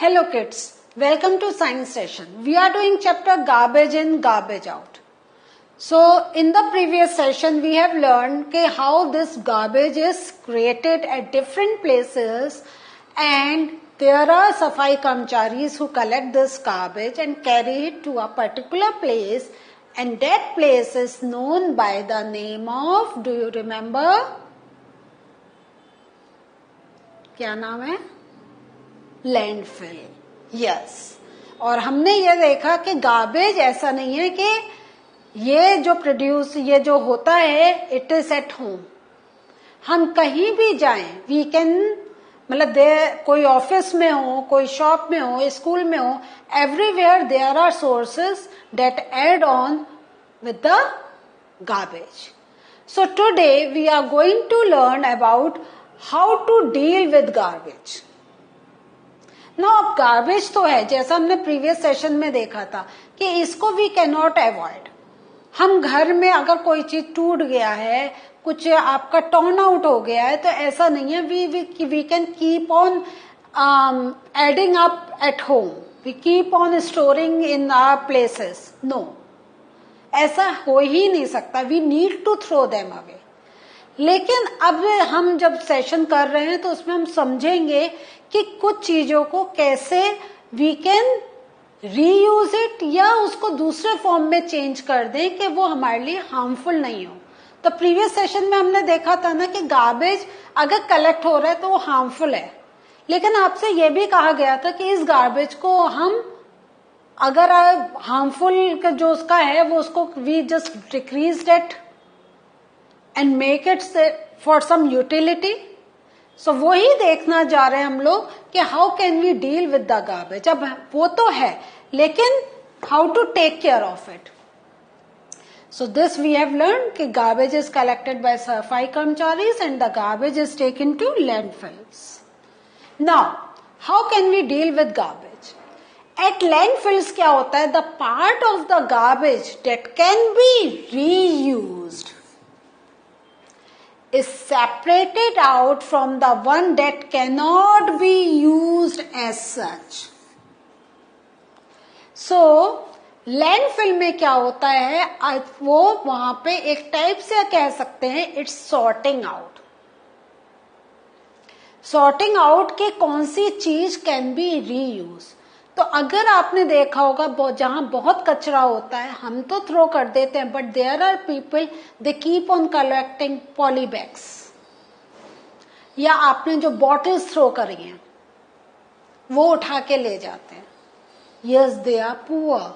Hello kids, welcome to science session. We are doing chapter garbage in, garbage out. So in the previous session we have learned how this garbage is created at different places and there are safai karmacharis who collect this garbage and carry it to a particular place and that place is known by the name of, do you remember? क्या नाम है? Landfill. Yes. और हमने ये देखा कि garbage ऐसा नहीं है कि ये जो प्रोड्यूस ये जो होता है इट इज एट होम. हम कहीं भी जाएं वी कैन मतलब कोई ऑफिस में हो, कोई शॉप में हो, स्कूल में हो, everywhere there are sources that add on with the garbage. So today we are going to learn about how to deal with garbage. ना अब गार्बेज तो है जैसा हमने प्रीवियस सेशन में देखा था कि इसको वी कैन नॉट अवॉइड. हम घर में अगर कोई चीज टूट गया है, कुछ आपका टर्न आउट हो गया है, तो ऐसा नहीं है we can keep on adding up at home, we keep on storing in our places. No, ऐसा हो ही नहीं सकता. We need to throw them away. लेकिन अब हम जब सेशन कर रहे हैं तो उसमें हम समझेंगे कि कुछ चीजों को कैसे वी कैन रीयूज इट या उसको दूसरे फॉर्म में चेंज कर दें कि वो हमारे लिए हार्मफुल नहीं हो. तो प्रीवियस सेशन में हमने देखा था ना कि गार्बेज अगर कलेक्ट हो रहा है तो वो हार्मफुल है. लेकिन आपसे ये भी कहा गया था कि इस गार्बेज को हम अगर हार्मफुल जो उसका है वो उसको we just decrease it and make it for some utility. So वही देखना जा रहे हैं हम लोग कि how can we deal with the garbage. अब वो तो है लेकिन how to take care of it. So this we have learned कि garbage is collected by safai karmacharis and the garbage is taken to landfills. Now how can we deal with garbage? At landfills क्या होता है? The part of the garbage that can be reused is separated out from the one that cannot be used as such. So landfill में क्या होता है वो वहां पे एक टाइप से कह सकते हैं it's sorting out. Sorting out के कौन सी चीज कैन बी रीयूज. तो अगर आपने देखा होगा जहां बहुत कचरा होता है हम तो थ्रो कर देते हैं but there are people they keep on collecting poly bags या आपने जो बॉटल्स थ्रो करी हैं वो उठा के ले जाते हैं. यस दे आर पुअर,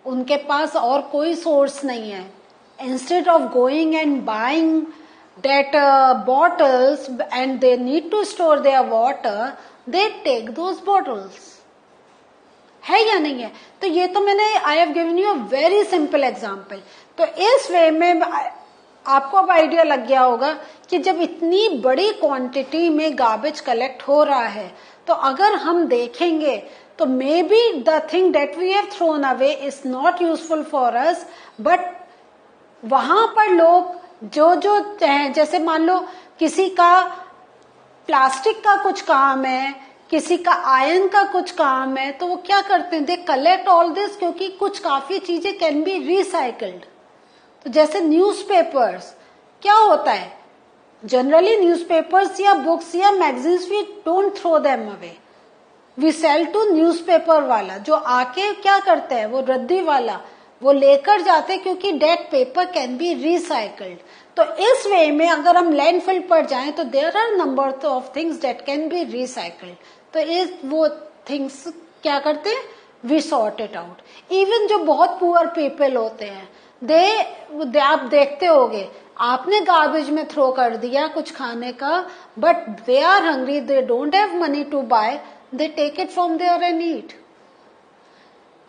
उनके पास और कोई सोर्स नहीं है. Instead of going and buying that bottles and they need to store their water they take those bottles. है या नहीं है? तो ये तो मैंने I have given you a very simple example. तो इस वे में आपको अब आइडिया लग गया होगा कि जब इतनी बड़ी क्वांटिटी में गार्बेज कलेक्ट हो रहा है तो अगर हम देखेंगे तो maybe the thing that we have thrown away is not useful for us but वहां पर लोग जो जैसे मान लो किसी का प्लास्टिक का कुछ काम है, किसी का आयरन का कुछ काम है, तो वो क्या करते हैं दे कलेक्ट ऑल दिस क्योंकि कुछ काफी चीजें कैन बी रिसाइकल्ड. तो जैसे न्यूज़पेपर्स क्या होता है जनरली न्यूज़पेपर्स या बुक्स या magazines we don't throw them away, we sell to newspaper वाला जो आके क्या करते हैं वो रद्दी वाला वो लेकर जाते क्योंकि debt paper can be recycled. तो इस वे में अगर हम लैंडफिल पर जाएं तो there are number of things that can be recycled. तो इस वो थिंग्स क्या करते हैं we sort it out. Even जो बहुत पुअर पीपल होते हैं दे आप देखते होगे आपने गार्बेज में थ्रो कर दिया कुछ खाने का but they are hungry, they don't have money to buy, they take it from there and eat.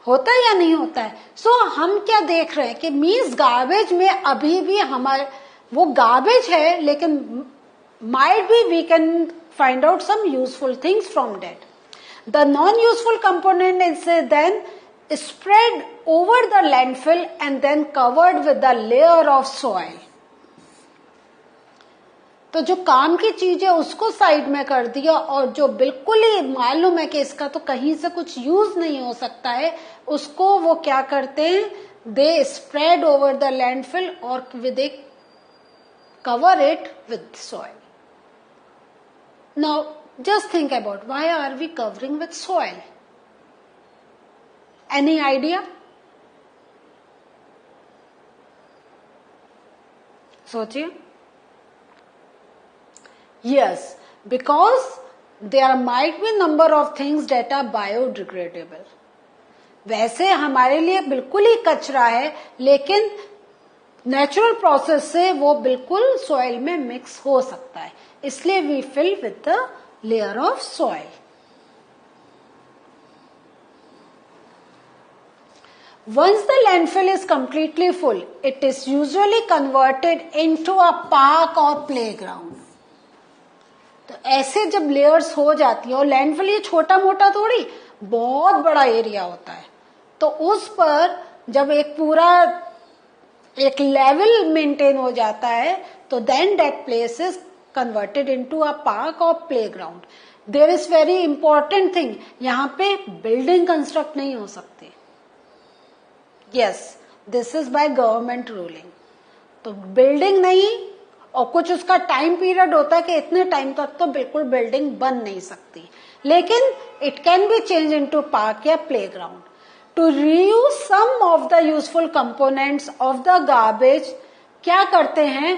होता है या नहीं होता है? सो हम क्या देख रहे हैं कि मीन्स गार्बेज में अभी भी हमारे वो गार्बेज है लेकिन might be we can find out some useful things from that. The non-useful component is then spread over the landfill and then covered with the layer of soil. तो जो काम की चीज है उसको साइड में कर दिया, और जो बिल्कुल ही मालूम है कि इसका तो कहीं से कुछ यूज नहीं हो सकता है, उसको वो क्या करते हैं, they spread over the landfill और they cover it with soil. Now just think about why are we covering with soil? Any idea? सोचिए. Yes, because there might be number of things that are biodegradable. वैसे हमारे लिए बिल्कुल ही कचरा है, लेकिन natural process से वो बिल्कुल सॉइल में मिक्स हो सकता है, इसलिए we fill with the layer of soil. Once the landfill is completely full, it is usually converted into a park or playground. तो ऐसे जब लेयर्स हो जाती है, और लैंडफिल ये छोटा मोटा थोड़ी, बहुत बड़ा एरिया होता है, तो उस पर जब एक पूरा एक लेवल मेंटेन हो जाता है, तो then that place is converted into a park और playground. There is very important thing, यहाँ पे बिल्डिंग कंस्ट्रक्ट नहीं हो सकती. Yes, this is by government ruling. तो बिल्डिंग नहीं, और कुछ उसका टाइम पीरियड होता है कि इतने टाइम तक तो बिल्कुल बिल्डिंग बन नहीं सकती, लेकिन it can be change into park या playground. To reuse some of the useful components of the garbage, क्या करते हैं,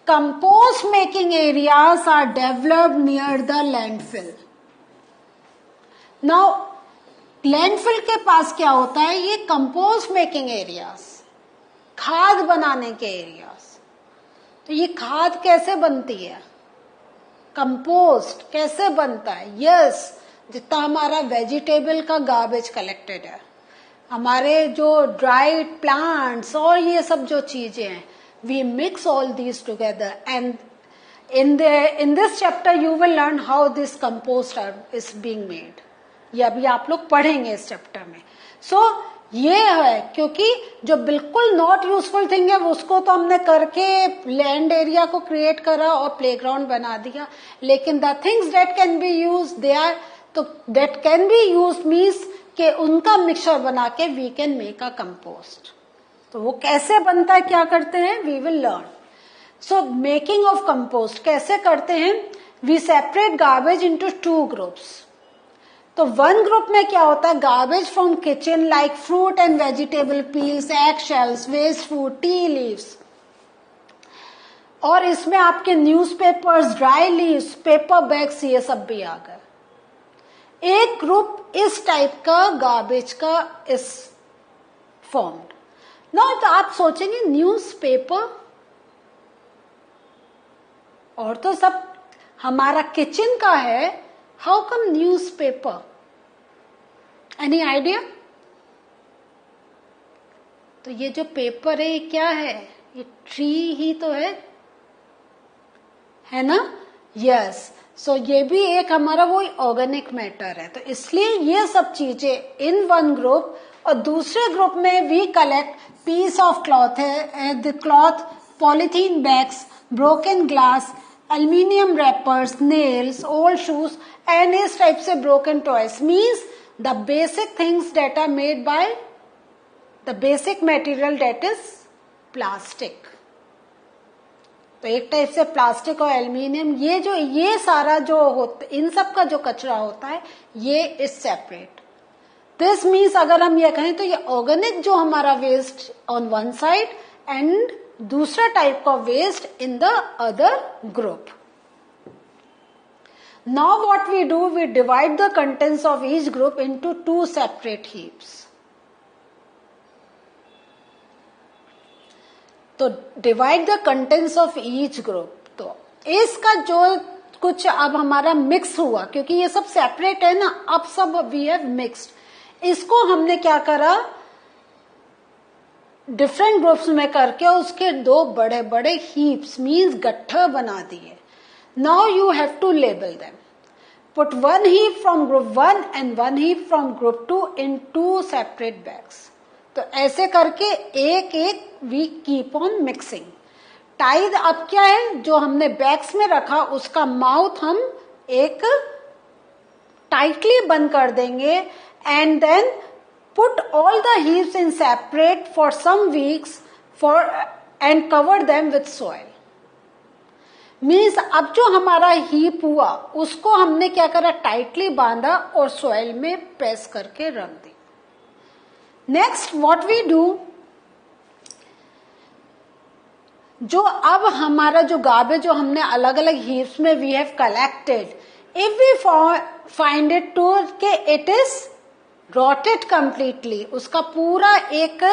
compost making areas are developed near the landfill. Now landfill के पास क्या होता है, ये कंपोस्ट मेकिंग एरियाज, खाद बनाने के एरियाज. तो ये खाद कैसे बनती है, कंपोस्ट कैसे बनता है? यस, जितना हमारा वेजिटेबल का गार्बेज कलेक्टेड है, हमारे जो ड्राइड प्लांट्स और ये सब जो चीजें हैं, we mix all these together, and in this chapter you will learn how this compost is being made. ये अभी आप लोग पढ़ेंगे इस चैप्टर में. सो ये है, क्योंकि जो बिल्कुल नॉट यूजफुल थिंग है उसको तो हमने करके लैंड एरिया को क्रिएट करा और प्लेग्राउंड बना दिया, लेकिन the things that can be use they are, तो that can be use means कि उनका मिक्सचर बना के we can make a compost. तो वो कैसे बनता है, क्या करते हैं, we will learn. So making of compost कैसे करते हैं, we separate garbage into 2 groups. तो 1 ग्रुप में क्या होता है, garbage from kitchen like fruit and vegetable peels, egg shells, waste food, tea leaves, और इसमें आपके newspapers, dry leaves, paper bags, ये सब भी आ गए. एक ग्रुप इस टाइप का गार्बेज का इस फॉर्म्ड. ना तो आप सोचेंगे न्यूज़पेपर, और तो सब हमारा किचन का है, how come newspaper? Any idea? तो ये जो पेपर है ये क्या है, ये ट्री ही तो है ना? यस. सो ये भी एक हमारा वो ऑर्गेनिक मैटर है. तो इसलिए ये सब चीजें इन 1 ग्रुप, और दूसरे ग्रुप में we collect piece of cloth है, the cloth, polythene bags, broken glass, aluminium wrappers, nails, old shoes, and इस टाइप से broken toys. Means the basic things that are made by the basic material that is plastic. तो एक type से plastic और aluminium, ये सारा जो होता, इन सब का जो कचरा होता है, ये इज सेपरेट. दिस मीन्स अगर हम ये कहें तो ये ऑर्गेनिक जो हमारा waste on one side, and दूसरा टाइप का waste in the other group. Now what we do, we divide the contents of each group into 2 separate heaps. तो divide the contents of each group. तो इसका जो कुछ अब हमारा mix हुआ, क्योंकि ये सब सेपरेट है ना, अब सब वी हैव मिक्स्ड. इसको हमने क्या करा, डिफरेंट ग्रुप्स में करके उसके 2 बड़े बड़े हीप्स मीन्स गट्ठर बना दिए. Now you have to label them. Put 1 heap from group 1 and 1 heap from group 2 in 2 separate bags. तो ऐसे करके एक एक we keep on mixing. Tied अब क्या है, जो हमने बैग्स में रखा उसका माउथ हम एक टाइटली बंद कर देंगे and then put all the heaps in separate for some weeks for and cover them with soil. Means अब जो हमारा हीप हुआ उसको हमने क्या करा, टाइटली बांधा और सॉइल में प्रेस करके रख दी। नेक्स्ट व्हाट वी डू, जो अब हमारा जो गार्बेज जो हमने अलग अलग हीप्स में we have collected, if we find it to के इट इज रॉटेड कंप्लीटली, उसका पूरा एक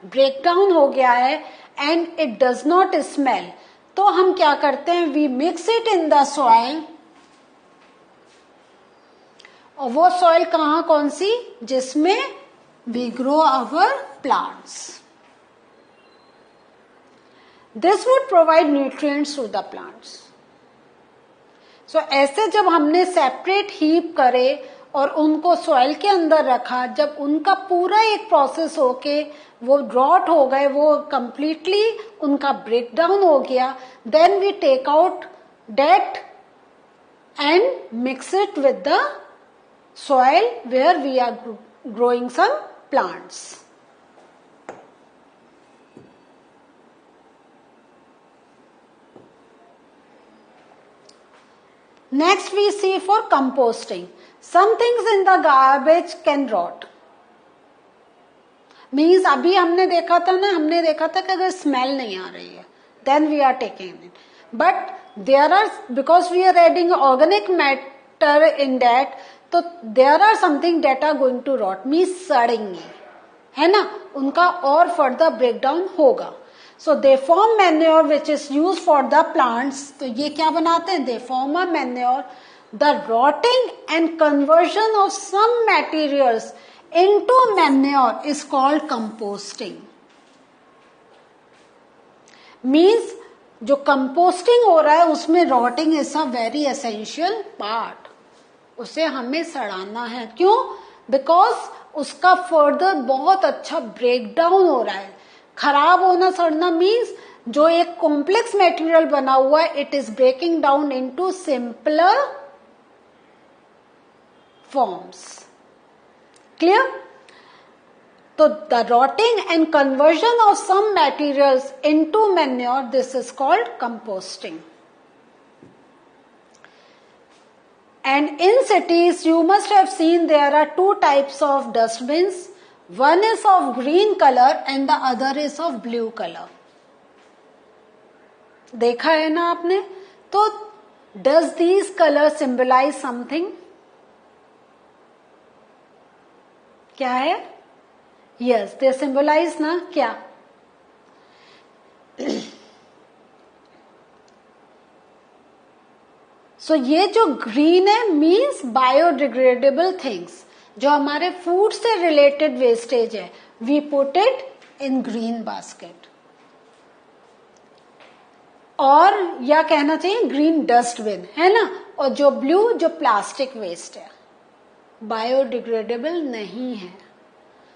ब्रेकडाउन हो गया है and it does not smell, तो हम क्या करते हैं, we mix it in the soil. और वो सॉइल कौन सी, जिसमें we grow our plants. This would provide nutrients to the plants. So ऐसे जब हमने सेपरेट हीप करे और उनको सॉइल के अंदर रखा, जब उनका पूरा एक प्रोसेस होके वो रॉट हो गए, वो कंप्लीटली उनका ब्रेकडाउन हो गया, then we take out that and mix it with the soil where we are growing some plants. Next we see for composting. Some things in the garbage can rot. Means अभी हमने देखा था ना, हमने देखा था कि अगर स्मेल नहीं आ रही है then we are taking it. But there are, because we are adding organic matter in that, तो there are something that are going to rot, means सड़ेंगे, है ना, उनका और further breakdown होगा. So they form manure which is used for the plants. तो ये क्या बनाते हैं, they form a manure. The rotting and conversion of some materials into manure is called composting. Means जो composting हो रहा है उसमें rotting is a very essential part. उसे हमें सड़ाना है, क्यों, because उसका further बहुत अच्छा breakdown हो रहा है। खराब होना, सड़ना मीन्स जो एक कॉम्प्लेक्स मटेरियल बना हुआ है, it is breaking down into simpler forms. Clear? तो the rotting and conversion of some materials into manure, this is called composting. And in cities you must have seen there are two types of dustbins. One is of green color and the other is of blue color. देखा है ना आपने? तो does these colors symbolize something? क्या है? Yes, they symbolize ना क्या? So ये जो green है means biodegradable things. जो हमारे फूड से रिलेटेड वेस्टेज है, we put it in green basket, और या कहना चाहिए ग्रीन डस्टबिन, है ना। और जो ब्लू, जो प्लास्टिक वेस्ट है, बायोडिग्रेडेबल नहीं है,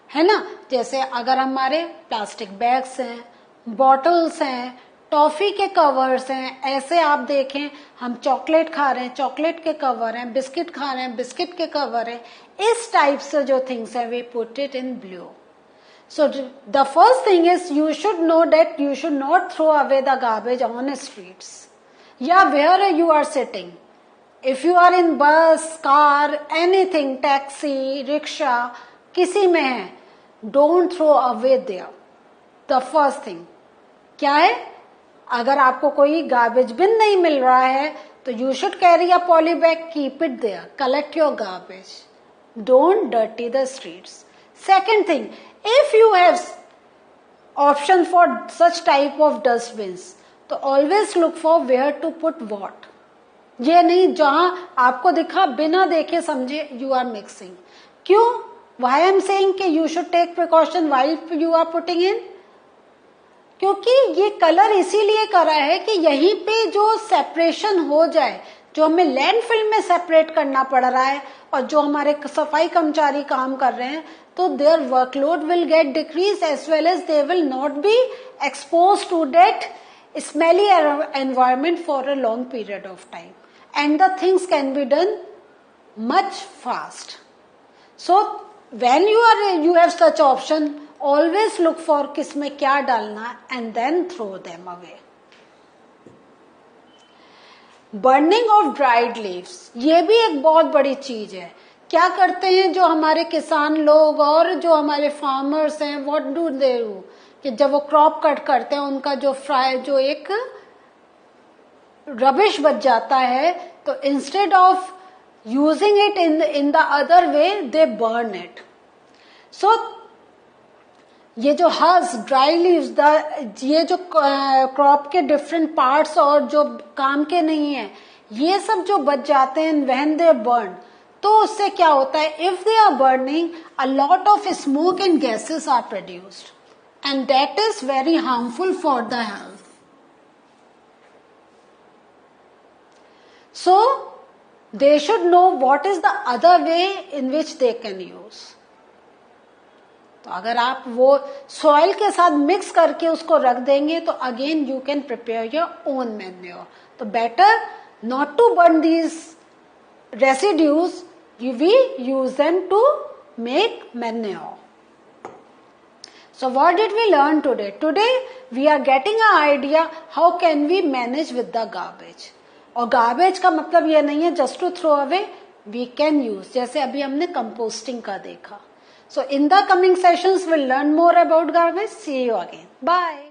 है ना। जैसे अगर हमारे प्लास्टिक बैग्स हैं, बॉटल्स हैं, टॉफी के कवर्स हैं, ऐसे आप देखें, हम चॉकलेट खा रहे हैं, चॉकलेट के कवर हैं, बिस्किट खा रहे हैं, बिस्किट के कवर है, इस टाइप से जो थिंग्स है we put it in blue. So the first thing is you should know that you should not throw away the garbage on the streets. Yeah, where you are sitting. If you are in bus, car, anything, taxi, rickshaw, किसी में है, don't throw away there. The first thing क्या है, अगर आपको कोई garbage bin नहीं मिल रहा है तो you should carry a poly bag, keep it there, collect your garbage. Don't dirty the streets. Second thing, if you have option for such type of dustbins, तो always look for where to put what. ये नहीं जहां आपको दिखा बिना देखे समझे you are mixing. क्यों? Why I am saying कि you should take precaution while you are putting in? क्योंकि ये कलर इसीलिए करा है कि यहीं पे जो सेपरेशन हो जाए, जो हमें लैंडफिल में सेपरेट करना पड़ रहा है और जो हमारे सफाई कर्मचारी काम कर रहे हैं, तो their workload will get decreased as well as they will not be exposed to that smelly environment for a long period of time, and the things can be done much fast. So when you have such option, always look for किसमें क्या डालना and then throw them away. Burning of dried leaves, ये भी एक बहुत बड़ी चीज है. क्या करते हैं जो हमारे किसान लोग और जो हमारे फार्मर्स हैं, व्हाट डू दे डू, कि जब वो क्रॉप कट करते हैं उनका जो एक रबिश बच जाता है, तो instead of using it in the other way they burn it. So ये जो हर्ब्स, ड्राई लीव्स, ये जो क्रॉप के डिफरेंट पार्ट्स और जो काम के नहीं है, ये सब जो बच जाते हैं व्हेन दे बर्न, तो उससे क्या होता है, if they are burning a lot of smoke and gases are produced and that is very harmful for the health. So they should know what is the other way in which they can use. तो अगर आप वो soil के साथ mix करके उसको रख देंगे तो again you can prepare your own manure. तो better not to burn these residues, we use them to make manure. So what did we learn today? Today we are getting an idea how can we manage with the garbage. और garbage का मतलब ये नहीं है just to throw away, we can use. जैसे अभी हमने composting का देखा. So in the coming sessions we'll learn more about garbage. See you again. Bye.